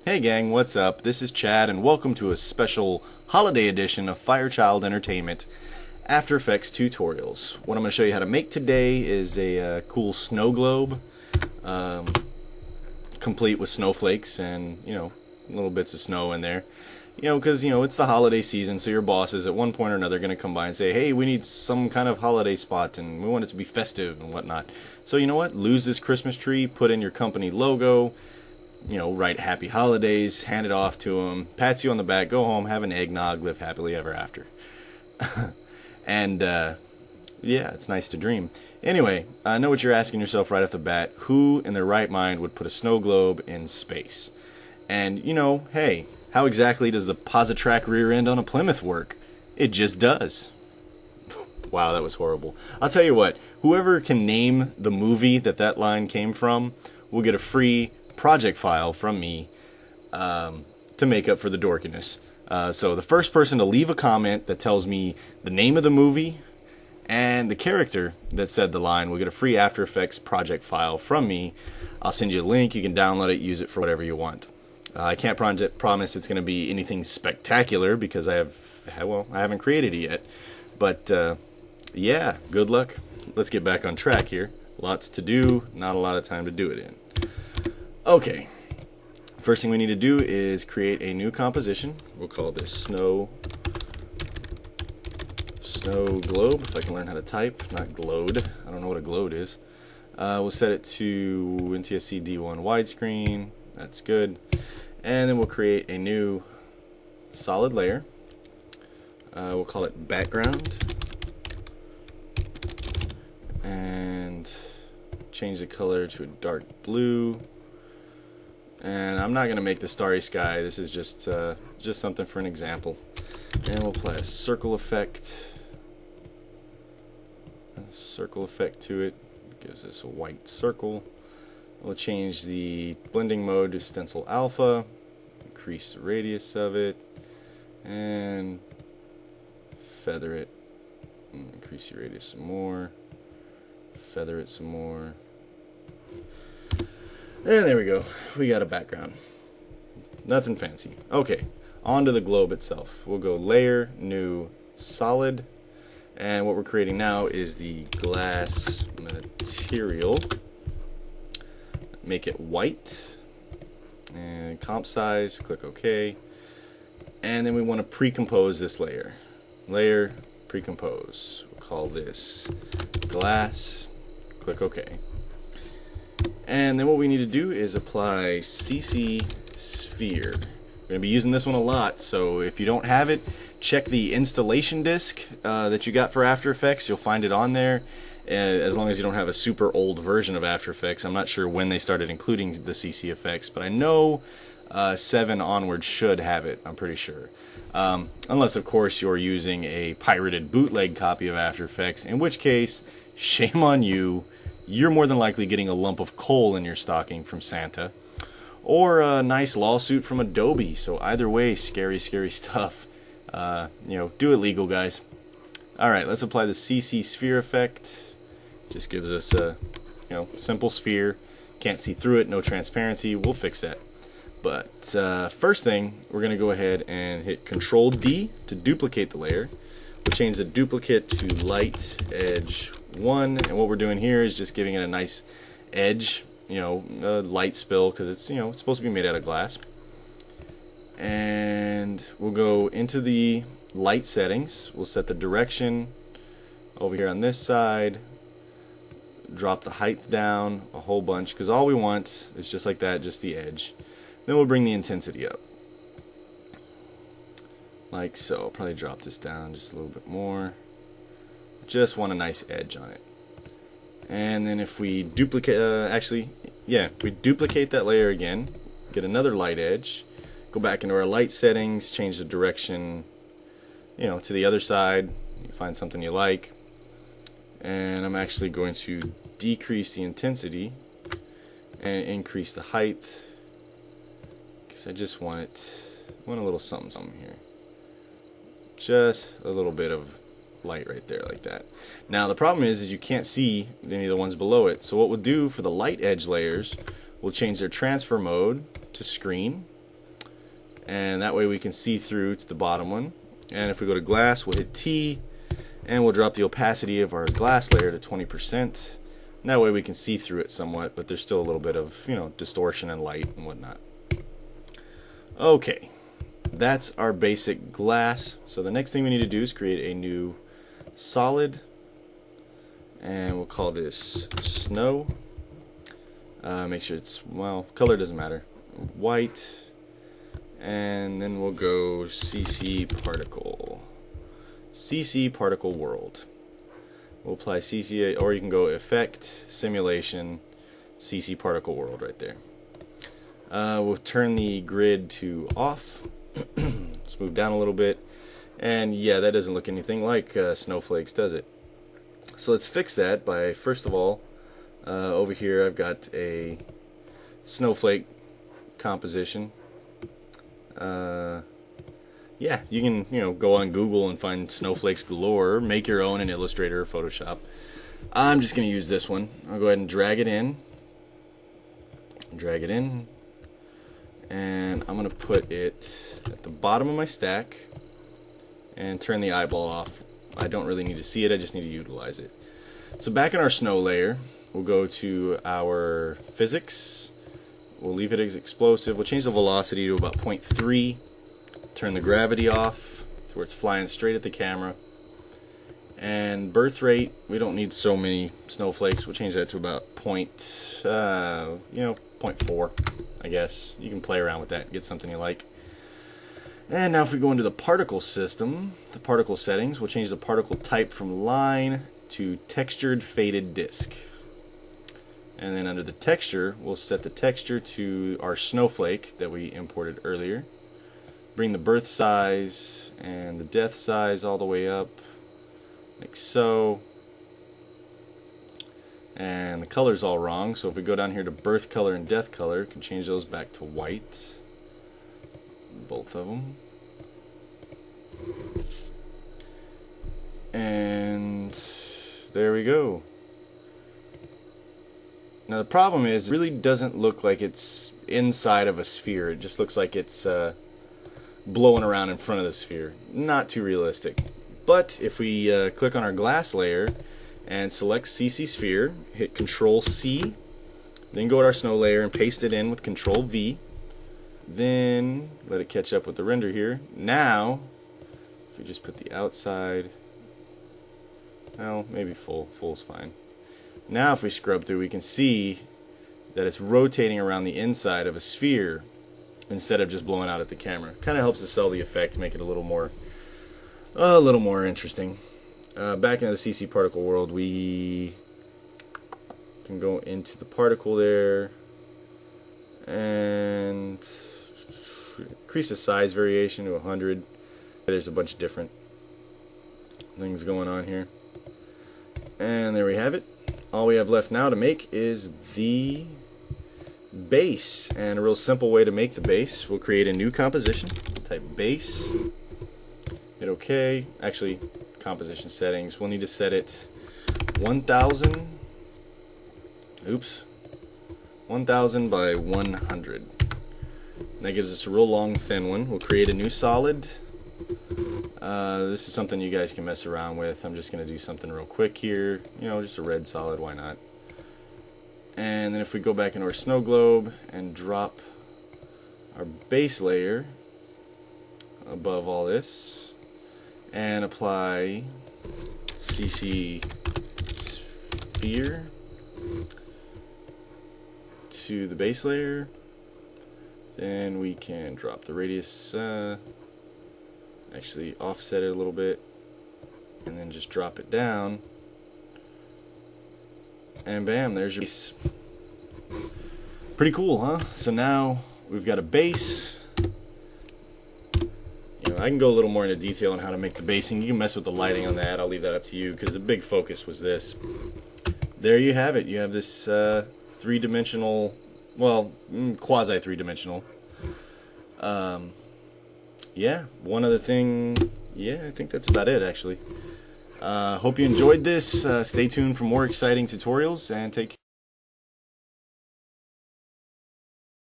Hey gang, what's up? This is Chad and welcome to a special holiday edition of Firechild Entertainment After Effects tutorials. What I'm going to show you how to make today is a cool snow globe, complete with snowflakes and, little bits of snow in there. Because, it's the holiday season, so your bosses at one point or another are going to come by and say, hey, we need some kind of holiday spot and we want it to be festive and whatnot. So you know what? Lose this Christmas tree, put in your company logo, write happy holidays, hand it off to them, pats you on the back, go home, have an eggnog, live happily ever after. And, yeah, it's nice to dream. Anyway, I know what you're asking yourself right off the bat. Who in their right mind would put a snow globe in space? And, hey, how exactly does the Positrack rear end on a Plymouth work? It just does. Wow, that was horrible. I'll tell you what, whoever can name the movie that line came from will get a free project file from me to make up for the dorkiness. So the first person to leave a comment that tells me the name of the movie and the character that said the line will get a free After Effects project file from me. I'll send you a link. You can download it, use it for whatever you want. I can't promise it's going to be anything spectacular because I haven't created it yet. But yeah, good luck. Let's get back on track here. Lots to do, not a lot of time to do it in. Okay, first thing we need to do is create a new composition. We'll call this snow globe, if I can learn how to type, not glowed. I don't know what a glowed is. We'll set it to NTSC D1 widescreen. That's good. And then we'll create a new solid layer. We'll call it background. And change the color to a dark blue. And I'm not going to make the starry sky. This is just something for an example. And we'll apply a circle effect. To it. Gives us a white circle. We'll change the blending mode to stencil alpha. Increase the radius of it. And feather it. Increase the radius some more. Feather it some more. And there we go. We got a background. Nothing fancy. Okay, onto the globe itself. We'll go layer, new, solid. And what we're creating now is the glass material. Make it white. And comp size, click OK. And then we want to pre-compose this layer. Layer, pre-compose. We'll call this glass. Click OK. And then what we need to do is apply CC Sphere. We're going to be using this one a lot, so if you don't have it, check the installation disk that you got for After Effects. You'll find it on there, as long as you don't have a super old version of After Effects. I'm not sure when they started including the CC effects, but I know 7 onward should have it, I'm pretty sure. Unless, of course, you're using a pirated bootleg copy of After Effects, in which case, shame on you. You're more than likely getting a lump of coal in your stocking from Santa, or a nice lawsuit from Adobe. So either way, scary, scary stuff. Do it legal, guys. All right, let's apply the CC Sphere effect. Just gives us a, simple sphere. Can't see through it, no transparency. We'll fix that. But first thing, we're gonna go ahead and hit Control D to duplicate the layer. We'll change the duplicate to light edge 1, and what we're doing here is just giving it a nice edge, a light spill, because it's it's supposed to be made out of glass. And we'll go into the light settings. We'll set the direction over here on this side, drop the height down a whole bunch, because all we want is just like that, just the edge. Then we'll bring the intensity up like so. I'll probably drop this down just a little bit more. Just want a nice edge on it. And then if we duplicate, we duplicate that layer again, get another light edge, go back into our light settings, change the direction, to the other side. You find something you like. And I'm actually going to decrease the intensity and increase the height, because I just want a little something here. Just a little bit of light right there like that. Now the problem is you can't see any of the ones below it. So what we'll do for the light edge layers, we'll change their transfer mode to screen. and that way we can see through to the bottom one. And if we go to glass, we'll hit T, and we'll drop the opacity of our glass layer to 20%. And that way we can see through it somewhat, but there's still a little bit of, you know, distortion and light and whatnot. Okay, that's our basic glass. So the next thing we need to do is create a new solid, and we'll call this snow. Make sure it's, well, color doesn't matter, white, and then we'll go CC particle world. We'll apply CC, or you can go effect, simulation, CC particle world right there. We'll turn the grid to off. Let's move down a little bit, and yeah, that doesn't look anything like snowflakes, does it? So let's fix that by, first of all, over here I've got a snowflake composition. Yeah, you can, you know, go on Google and find snowflakes galore, or make your own in Illustrator or Photoshop. I'm just going to use this one. I'll go ahead and drag it in, and I'm going to put it at the bottom of my stack and turn the eyeball off. I don't really need to see it, I just need to utilize it. So back in our snow layer, we'll go to our physics. We'll leave it as explosive. We'll change the velocity to about 0.3. Turn the gravity off to where it's flying straight at the camera. And birth rate, we don't need so many snowflakes. We'll change that to about 0.4, I guess. You can play around with that, get something you like. And now if we go into the particle system, the particle settings, we'll change the particle type from line to textured faded disk. And then under the texture, we'll set the texture to our snowflake that we imported earlier. Bring the birth size and the death size all the way up, like so. And the color's all wrong, so if we go down here to birth color and death color, we can change those back to white. Both of them. And there we go. Now the problem is, it really doesn't look like it's inside of a sphere. It just looks like it's blowing around in front of the sphere. Not too realistic. But if we click on our glass layer and select CC Sphere, hit Control C, then go to our snow layer and paste it in with Control V. Then let it catch up with the render here. Now, if we just put the outside, well, maybe full's fine. Now if we scrub through, we can see that it's rotating around the inside of a sphere instead of just blowing out at the camera. Kind of helps to sell the effect, make it a little more interesting. Back into the CC particle world, we can go into the particle there and increase the size variation to 100. There's a bunch of different things going on here. And there we have it. All we have left now to make is the base. And a real simple way to make the base, we'll create a new composition. Type base. Hit OK. Actually, composition settings. We'll need to set it 1000. Oops. 1000 by 100. And that gives us a real long, thin one. We'll create a new solid. This is something you guys can mess around with. I'm just going to do something real quick here. You know, just a red solid, why not? And then if we go back into our snow globe and drop our base layer above all this and apply CC Sphere to the base layer, then we can drop the radius, actually offset it a little bit, and then just drop it down, and bam, there's your base. Pretty cool, huh? So now we've got a base. You know, I can go a little more into detail on how to make the basing. You can mess with the lighting on that. I'll leave that up to you because the big focus was this. There you have it. You have this three-dimensional, well, quasi three-dimensional. Yeah, one other thing, yeah, I think that's about it actually. Hope you enjoyed this. Stay tuned for more exciting tutorials, and take care.